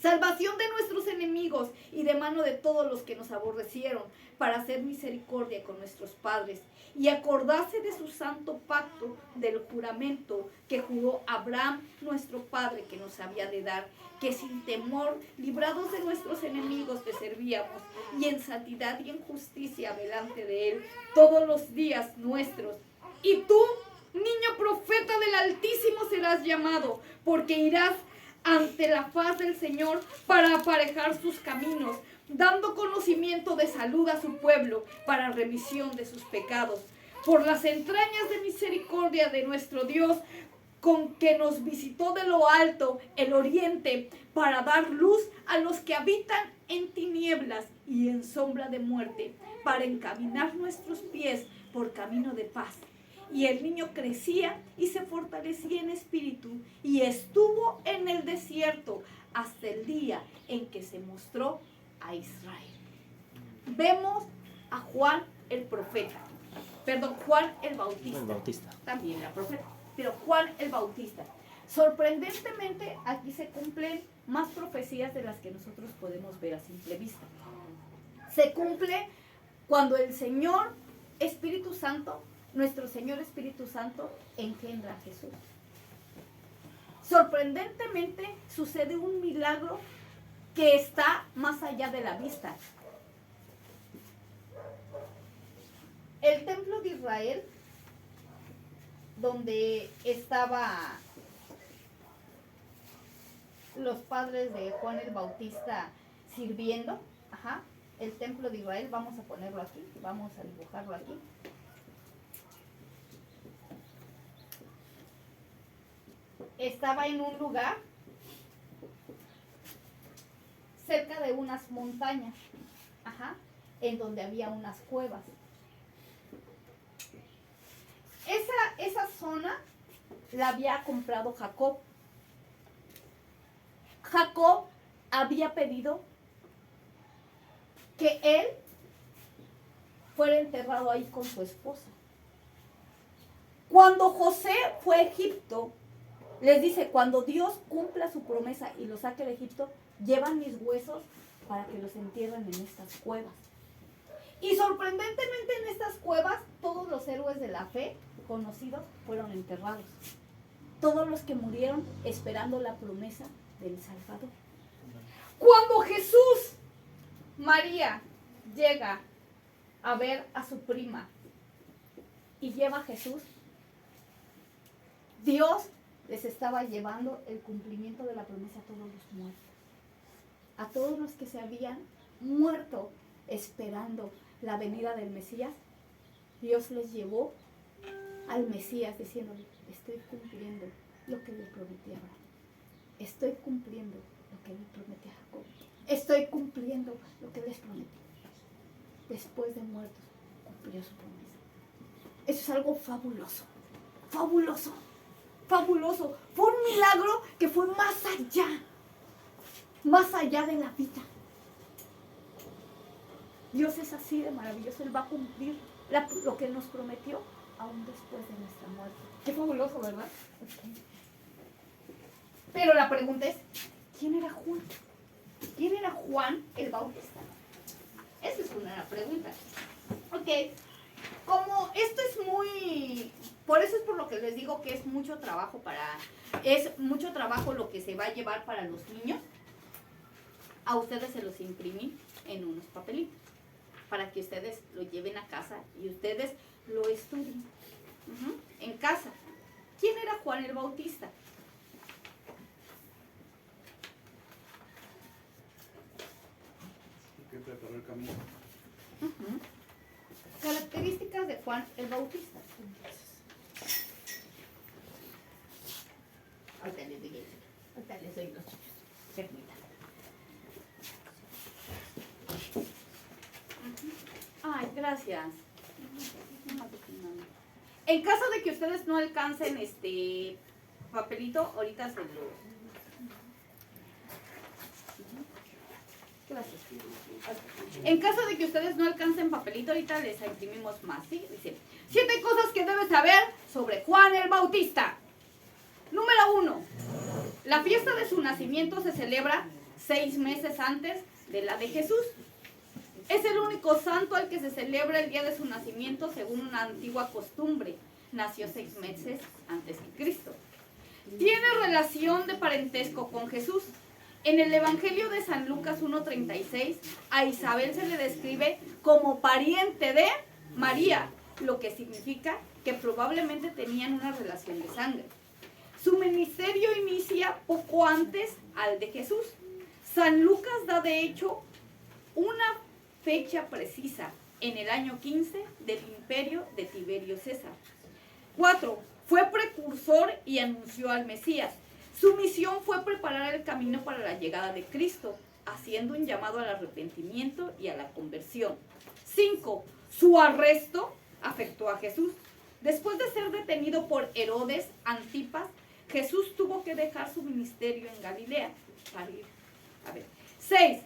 Salvación de nuestros enemigos y de mano de todos los que nos aborrecieron, para hacer misericordia con nuestros padres y acordarse de su santo pacto, del juramento que juró Abraham, nuestro padre, que nos había de dar, que sin temor, librados de nuestros enemigos, te servíamos, y en santidad y en justicia delante de él todos los días nuestros. Y tú, niño profeta del Altísimo, serás llamado, porque irás ante la faz del Señor para aparejar sus caminos, dando conocimiento de salud a su pueblo para remisión de sus pecados, por las entrañas de misericordia de nuestro Dios, con que nos visitó de lo alto el oriente, para dar luz a los que habitan en tinieblas y en sombra de muerte, para encaminar nuestros pies por camino de paz. Y el niño crecía y se fortalecía en espíritu, y estuvo en el desierto hasta el día en que se mostró a Israel. Vemos a Juan el profeta, Juan el Bautista. También era profeta, pero Juan el Bautista. Sorprendentemente, aquí se cumplen más profecías de las que nosotros podemos ver a simple vista. Se cumple cuando el Señor Espíritu Santo, nuestro Señor Espíritu Santo, engendra a Jesús. Sorprendentemente sucede un milagro que está más allá de la vista. El templo de Israel, donde estaban los padres de Juan el Bautista sirviendo, el templo de Israel, vamos a ponerlo aquí, vamos a dibujarlo aquí. Estaba en un lugar cerca de unas montañas, en donde había unas cuevas. Esa zona la había comprado Jacob. Jacob había pedido que él fuera enterrado ahí con su esposa. Cuando José fue a Egipto, les dice: cuando Dios cumpla su promesa y los saque de Egipto, llevan mis huesos para que los entierren en estas cuevas. Y sorprendentemente en estas cuevas todos los héroes de la fe conocidos fueron enterrados. Todos los que murieron esperando la promesa del Salvador. Cuando Jesús, María, llega a ver a su prima y lleva a Jesús, Dios les estaba llevando el cumplimiento de la promesa a todos los muertos. A todos los que se habían muerto esperando la venida del Mesías, Dios les llevó al Mesías diciéndole: estoy cumpliendo lo que le prometí a Abraham. Estoy cumpliendo lo que le prometí a Jacob. Estoy cumpliendo lo que les prometí. Después de muertos, cumplió su promesa. Eso es algo fabuloso. Fabuloso. Fabuloso. Fue un milagro que fue más allá de la vida. Dios es así de maravilloso. Él va a cumplir lo que nos prometió aún después de nuestra muerte. Qué fabuloso, ¿verdad? Okay. Pero la pregunta es: ¿quién era Juan? ¿Quién era Juan el Bautista? Esa es una pregunta. Ok. Como esto es muy... Por eso es por lo que les digo que es mucho trabajo lo que se va a llevar para los niños. A ustedes se los imprimí en unos papelitos para que ustedes lo lleven a casa y ustedes lo estudien. En casa. ¿Quién era Juan el Bautista? Que preparó el camino. Características de Juan el Bautista. Ahorita les doy los chicos. Permítanme. Ay, gracias. En caso de que ustedes no alcancen este papelito, ahorita se lo... Gracias. En caso de que ustedes no alcancen papelito, ahorita les imprimimos más, ¿sí? Dice, 7 cosas que debes saber sobre Juan el Bautista. Número 1. La fiesta de su nacimiento se celebra 6 meses antes de la de Jesús. Es el único santo al que se celebra el día de su nacimiento según una antigua costumbre. Nació 6 meses antes que Cristo. Tiene relación de parentesco con Jesús. En el Evangelio de San Lucas 1:36, a Isabel se le describe como pariente de María, lo que significa que probablemente tenían una relación de sangre. Su ministerio inicia poco antes al de Jesús. San Lucas da de hecho una fecha precisa, en el año 15 del imperio de Tiberio César. 4. Fue precursor y anunció al Mesías. Su misión fue preparar el camino para la llegada de Cristo, haciendo un llamado al arrepentimiento y a la conversión. 5. Su arresto afectó a Jesús. Después de ser detenido por Herodes Antipas, Jesús tuvo que dejar su ministerio en Galilea para ir. 6.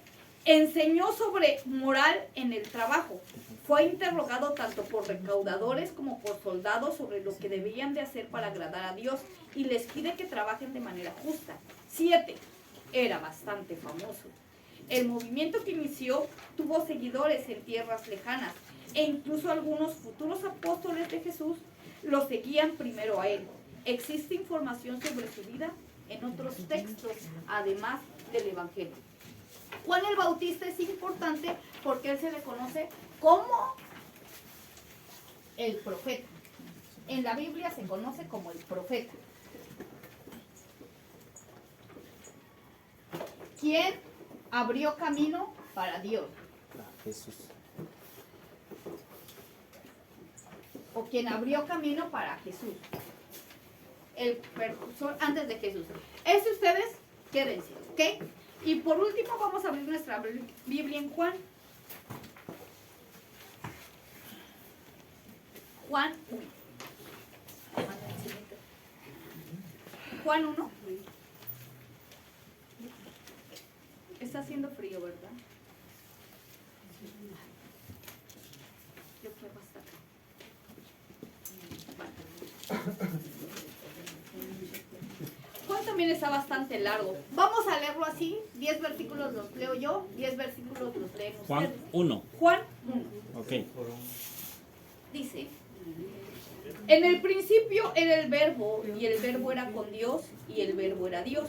Enseñó sobre moral en el trabajo. Fue interrogado tanto por recaudadores como por soldados sobre lo que debían de hacer para agradar a Dios y les pide que trabajen de manera justa. 7. Era bastante famoso. El movimiento que inició tuvo seguidores en tierras lejanas e incluso algunos futuros apóstoles de Jesús lo seguían primero a él. Existe información sobre su vida en otros textos, además del Evangelio. Juan el Bautista es importante porque él se le conoce como el profeta. En la Biblia se conoce como el profeta. ¿Quién abrió camino para Dios? Jesús. O quien abrió camino para Jesús. El precursor antes de Jesús. Eso ustedes quédense, ¿ok? Y por último vamos a abrir nuestra Biblia en Juan. Juan 1. Juan 1. Está haciendo frío, ¿verdad? Yo puedo hasta acá. Bueno. Juan también está bastante largo. Vamos a leerlo así. 10 versículos los leo yo, 10 versículos los leen ustedes. Juan 1. Juan 1. Ok. Dice, en el principio era el verbo, y el verbo era con Dios, y el verbo era Dios.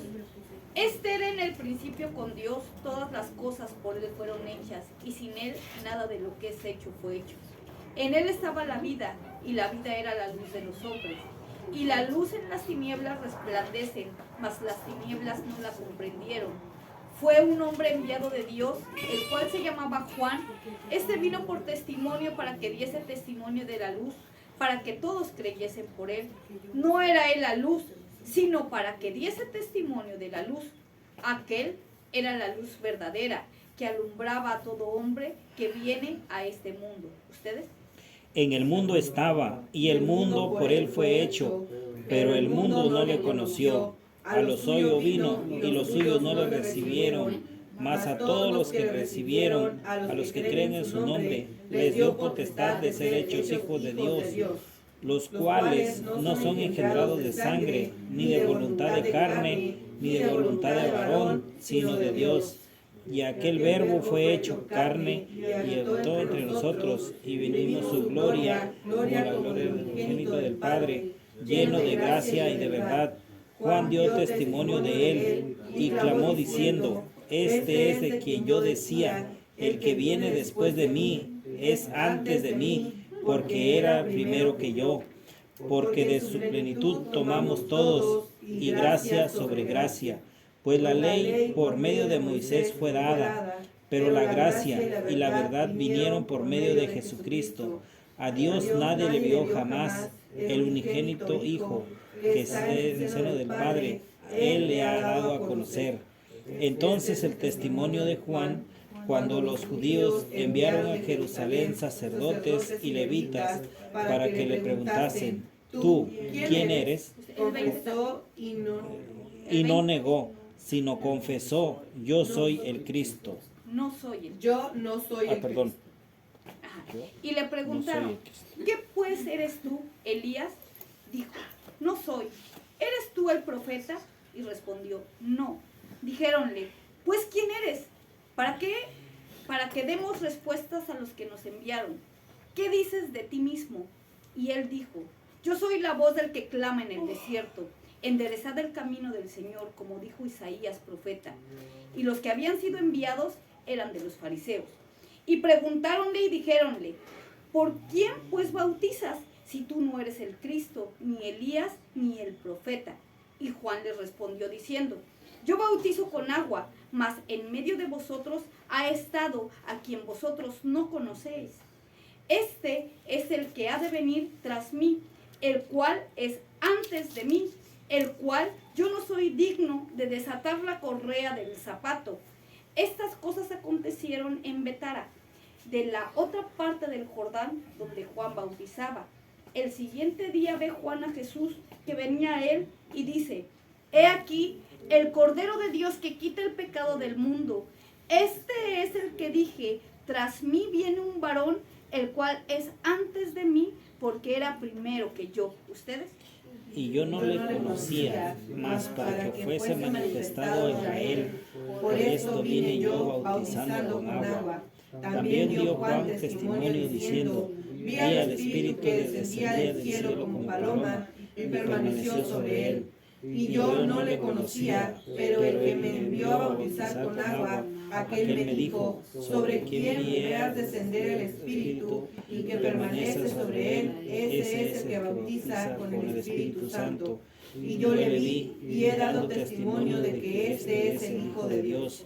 Este era en el principio con Dios, todas las cosas por él fueron hechas, y sin él nada de lo que es hecho fue hecho. En él estaba la vida, y la vida era la luz de los hombres. Y la luz en las tinieblas resplandecen, mas las tinieblas no la comprendieron. Fue un hombre enviado de Dios, el cual se llamaba Juan. Este vino por testimonio para que diese testimonio de la luz, para que todos creyesen por él. No era él la luz, sino para que diese testimonio de la luz. Aquel era la luz verdadera, que alumbraba a todo hombre que viene a este mundo. ¿Ustedes? En el mundo estaba, y el mundo por él fue hecho, pero el mundo no le conoció. A lo suyo vino, y los suyos no le recibieron. Mas a todos los que recibieron, a los que creen en su nombre, les dio potestad de ser hechos hijos de Dios, los cuales no son engendrados de sangre, ni de voluntad de carne, ni de voluntad de varón, sino de Dios. Y aquel verbo fue hecho carne y habitó entre nosotros, y vimos su gloria como la gloria del unigénito del Padre, lleno de gracia y de verdad. Juan dio testimonio de él y clamó diciendo, este es de quien yo decía, el que viene después de mí es antes de mí, porque era primero que yo. porque de su plenitud tomamos todos, y gracia sobre gracia. Pues la ley por medio de Moisés fue dada, pero la gracia y la verdad vinieron por medio de Jesucristo. A Dios nadie le vio jamás, el unigénito Hijo, que es en el seno del Padre, Él le ha dado a conocer. Entonces el testimonio de Juan, cuando los judíos enviaron a Jerusalén sacerdotes y levitas para que le preguntasen, ¿tú quién eres? Confesó Y no negó, sino confesó, yo soy el Cristo. No soy el. yo no soy el Perdón. Ajá. Yo Y le no soy preguntaron, el Cristo. ¿qué pues eres tú, Elías? Dijo, no soy. ¿Eres tú el profeta? Y respondió, no. Dijéronle, pues ¿quién eres? ¿Para qué? Para que demos respuestas a los que nos enviaron. ¿Qué dices de ti mismo? Y él dijo, yo soy la voz del que clama en el desierto. Enderezad el camino del Señor, como dijo Isaías profeta. Y los que habían sido enviados eran de los fariseos. Y preguntáronle y dijéronle, ¿por quién pues bautizas si tú no eres el Cristo, ni Elías, ni el profeta? Y Juan les respondió diciendo, yo bautizo con agua, mas en medio de vosotros ha estado a quien vosotros no conocéis. Este es el que ha de venir tras mí, el cual es antes de mí, el cual yo no soy digno de desatar la correa del zapato. Estas cosas acontecieron en Betara, de la otra parte del Jordán, donde Juan bautizaba. El siguiente día ve Juan a Jesús que venía a él y dice, he aquí el Cordero de Dios que quita el pecado del mundo. Este es el que dije, tras mí viene un varón, el cual es antes de mí, porque era primero que yo. ¿Ustedes? Y yo no le conocía, mas para que fuese manifestado a Israel. Por esto vine yo bautizando con agua. También dio Juan testimonio diciendo, vi al Espíritu que descendía del cielo como paloma y permaneció sobre él. Y yo no le conocía, pero el que me envió a bautizar con agua, aquel me dijo, sobre quien veas descender el Espíritu y que permanece sobre él, ese es el que bautiza con el Espíritu Santo. Y yo le vi y he dado testimonio de que este es el Hijo de Dios.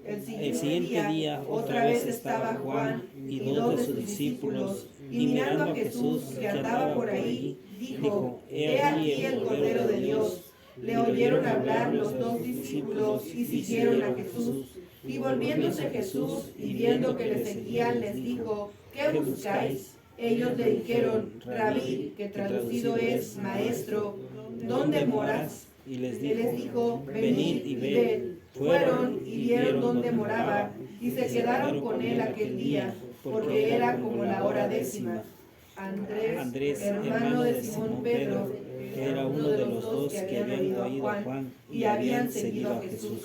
El siguiente día otra vez estaba Juan y dos de sus discípulos, y mirando a Jesús que andaba por ahí, dijo, he aquí el Cordero de Dios. Le oyeron hablar los dos discípulos y siguieron a Jesús. Y volviéndose Jesús y viendo que le seguían, les dijo, ¿qué buscáis? Ellos le dijeron, Rabí, que traducido es maestro, ¿dónde moras? Y les dijo, venid y ved. Fueron y vieron dónde moraba, y se quedaron con él aquel día, porque era como la hora 10:00. Andrés, hermano de Simón Pedro, era uno de los dos que habían oído a Juan y habían seguido a Jesús.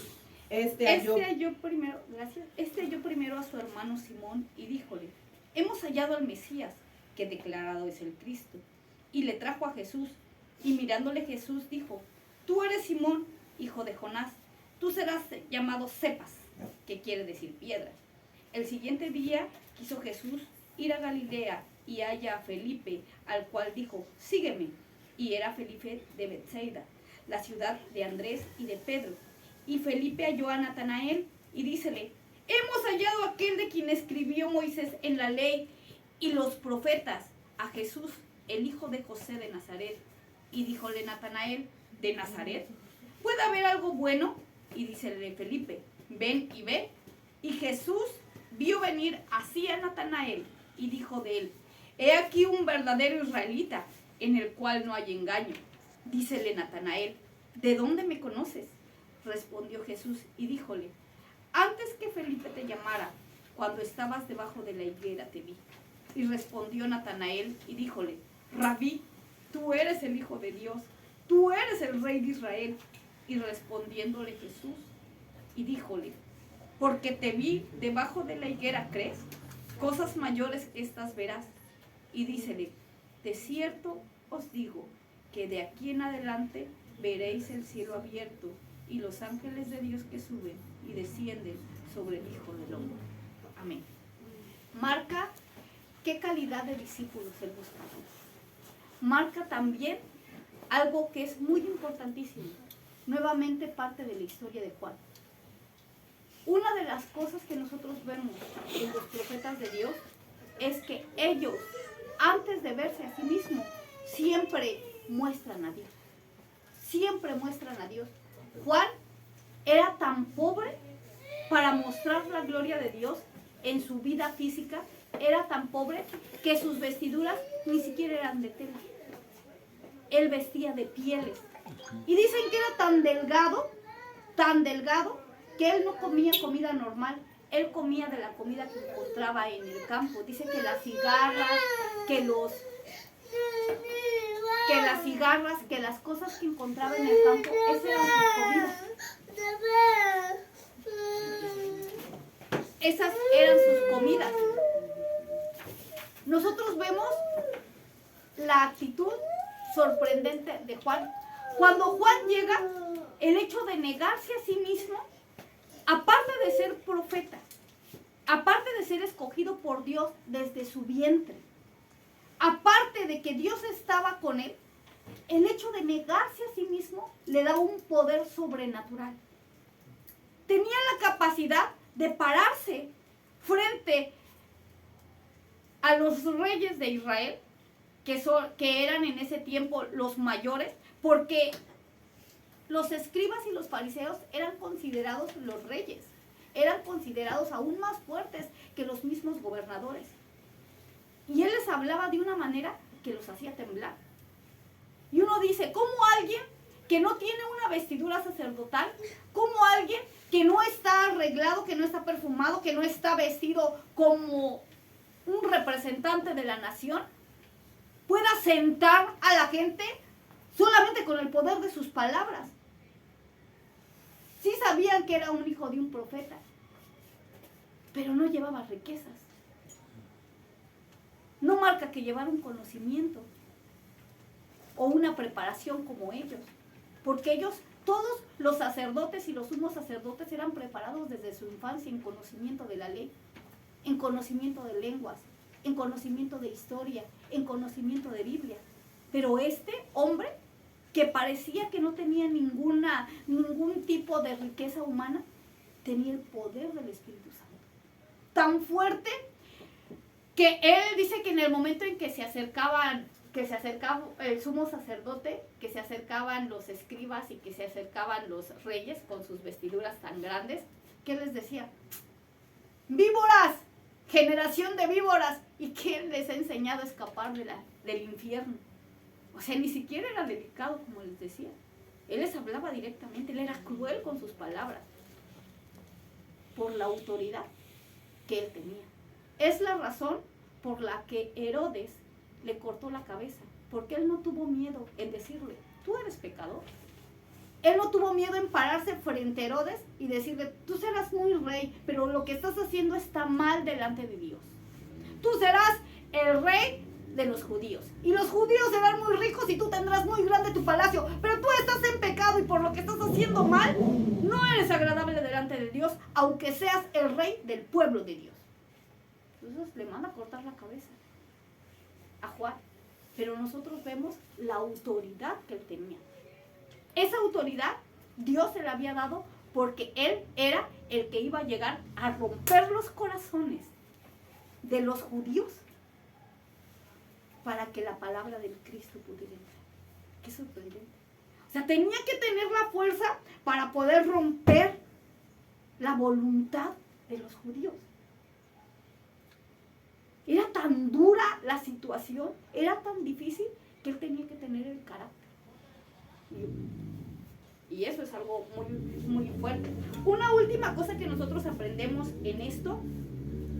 Este halló primero a su hermano Simón y díjole, hemos hallado al Mesías, que declarado es el Cristo. Y le trajo a Jesús, y mirándole Jesús dijo, tú eres Simón, hijo de Jonás, tú serás llamado Cepas, que quiere decir piedra. El siguiente día quiso Jesús ir a Galilea y halla a Felipe, al cual dijo, sígueme. Y era Felipe de Betsaida, la ciudad de Andrés y de Pedro. Y Felipe halló a Natanael y dícele, hemos hallado a aquel de quien escribió Moisés en la ley y los profetas, a Jesús, el hijo de José de Nazaret. Y díjole Natanael, ¿de Nazaret? ¿Puede haber algo bueno? Y dícele Felipe, ven y ve. Y Jesús vio venir así a Natanael y dijo de él, he aquí un verdadero israelita, en el cual no hay engaño. Dícele Natanael, ¿de dónde me conoces? Respondió Jesús y díjole, antes que Felipe te llamara, cuando estabas debajo de la higuera te vi. Y respondió Natanael y díjole, Rabí, tú eres el Hijo de Dios, tú eres el Rey de Israel. Y respondiéndole Jesús y díjole, porque te vi debajo de la higuera, ¿crees? Cosas mayores que estas verás. Y dícele, de cierto os digo, que de aquí en adelante veréis el cielo abierto y los ángeles de Dios que suben y descienden sobre el Hijo del Hombre. Amén. Marca qué calidad de discípulos él buscaba. marca también algo que es muy importantísimo. Nuevamente parte de la historia de Juan. Una de las cosas que nosotros vemos en los profetas de Dios es que ellos, antes de verse a sí mismos, siempre muestran a Dios. Siempre muestran a Dios. Juan era tan pobre para mostrar la gloria de Dios en su vida física, era tan pobre que sus vestiduras ni siquiera eran de tela. Él vestía de pieles. Y dicen que era tan delgado, que él no comía comida normal. Él comía de la comida que encontraba en el campo. Dice que las cigarras, que las cosas que encontraba en el campo, esa era su comida. Esas eran sus comidas. Nosotros vemos la actitud sorprendente de Juan. Cuando Juan llega, el hecho de negarse a sí mismo, aparte de ser profeta, aparte de ser escogido por Dios desde su vientre, aparte de que Dios estaba con él, el hecho de negarse a sí mismo le da un poder sobrenatural. Tenía la capacidad de pararse frente a los reyes de Israel, que eran en ese tiempo los mayores, porque los escribas y los fariseos eran considerados los reyes, eran considerados aún más fuertes que los mismos gobernadores. Y él les hablaba de una manera que los hacía temblar. Y uno dice, ¿cómo alguien que no tiene una vestidura sacerdotal, cómo alguien que no está arreglado, que no está perfumado, que no está vestido como un representante de la nación, pueda sentar a la gente solamente con el poder de sus palabras? Sí sabían que era un hijo de un profeta, pero no llevaba riquezas. No marca que llevara un conocimiento o una preparación como ellos, porque ellos, todos los sacerdotes y los sumos sacerdotes, eran preparados desde su infancia en conocimiento de la ley, en conocimiento de lenguas, en conocimiento de historia, en conocimiento de Biblia. Pero este hombre, que parecía que no tenía ningún tipo de riqueza humana, tenía el poder del Espíritu Santo. Tan fuerte que él dice que en el momento en que se acercaba el sumo sacerdote, que se acercaban los escribas y que se acercaban los reyes con sus vestiduras tan grandes, ¿qué les decía? ¡Víboras! ¡Generación de víboras! ¿Y quién les ha enseñado a escapar del infierno? O sea, ni siquiera era delicado, como les decía. Él les hablaba directamente, él era cruel con sus palabras, por la autoridad que él tenía. Es la razón por la que Herodes le cortó la cabeza, porque él no tuvo miedo en decirle, tú eres pecador. Él no tuvo miedo en pararse frente a Herodes y decirle, tú serás muy rey, pero lo que estás haciendo está mal delante de Dios. Tú serás el rey de los judíos, y los judíos serán muy ricos y tú tendrás muy grande tu palacio, pero tú estás en pecado y por lo que estás haciendo mal, no eres agradable delante de Dios, aunque seas el rey del pueblo de Dios. Entonces le manda a cortar la cabeza a Juan, pero nosotros vemos la autoridad que él tenía. Esa autoridad Dios se la había dado porque él era el que iba a llegar a romper los corazones de los judíos para que la palabra del Cristo pudiera entrar. Qué sorprendente. O sea, tenía que tener la fuerza para poder romper la voluntad de los judíos. Era tan dura la situación, era tan difícil, que él tenía que tener el carácter. Y eso es algo muy, muy fuerte. Una última cosa que nosotros aprendemos en esto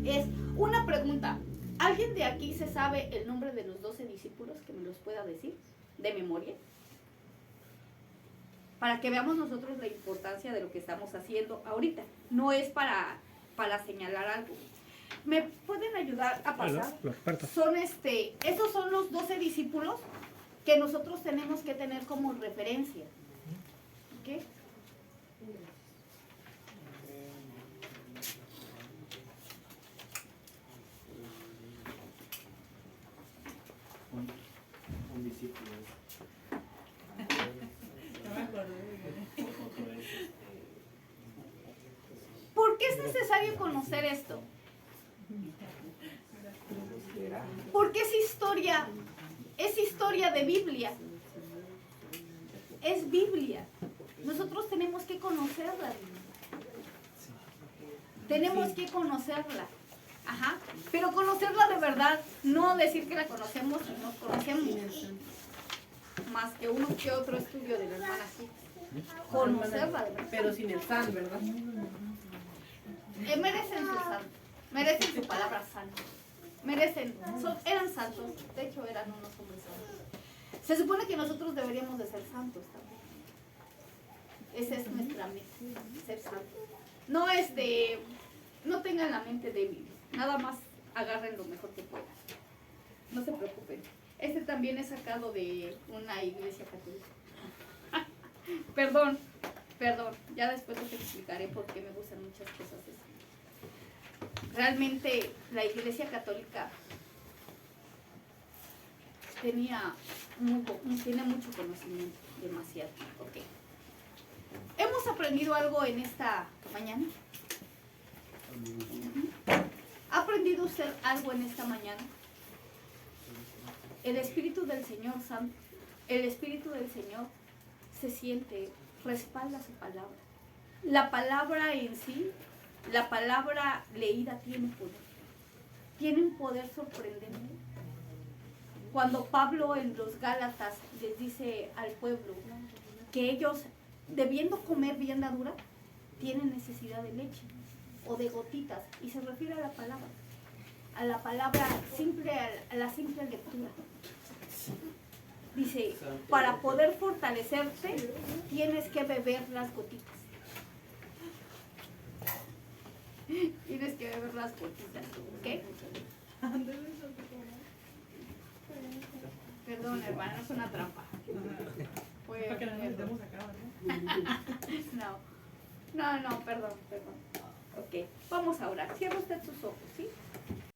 es una pregunta. ¿Alguien de aquí se sabe el nombre de los 12 discípulos que me los pueda decir de memoria? Para que veamos nosotros la importancia de lo que estamos haciendo ahorita. No es para señalar algo. ¿Me pueden ayudar a pasar? Esos son los 12 discípulos que nosotros tenemos que tener como referencia. ¿Ok? Un necesario conocer esto? Porque es historia de Biblia. Es Biblia. Nosotros tenemos que conocerla. Tenemos que conocerla. Ajá. Pero conocerla de verdad, no decir que la conocemos y no conocemos. Más que uno que otro estudio de la hermana aquí. Conocerla de verdad. Pero sin el san, ¿verdad? Merecen su santo. Merecen su palabra santo. Merecen. Eran santos. De hecho, eran unos hombres santos. Se supone que nosotros deberíamos de ser santos también. Esa es nuestra meta. Ser santos. No tengan la mente débil. Nada más agarren lo mejor que puedan. No se preocupen. Este también es sacado de una iglesia católica. Perdón. Ya después les explicaré por qué me gustan muchas cosas así. Realmente la iglesia católica tiene mucho conocimiento, demasiado. Okay. ¿Hemos aprendido algo en esta mañana? ¿Ha aprendido usted algo en esta mañana? El Espíritu del Señor Santo, el Espíritu del Señor se siente, respalda su palabra. La palabra en sí, la palabra leída tiene poder. Tiene un poder sorprendente. Cuando Pablo en los Gálatas les dice al pueblo que ellos, debiendo comer vianda dura, tienen necesidad de leche o de gotitas, y se refiere a la palabra simple, a la simple lectura. Dice, para poder fortalecerte, tienes que beber las gotitas. Tienes que beber las gotitas, ¿ok? Perdón, hermano, es una trampa. Para que no nos metemos acá, ¿verdad? No, perdón. Ok, vamos a orar. Cierra usted sus ojos, ¿sí?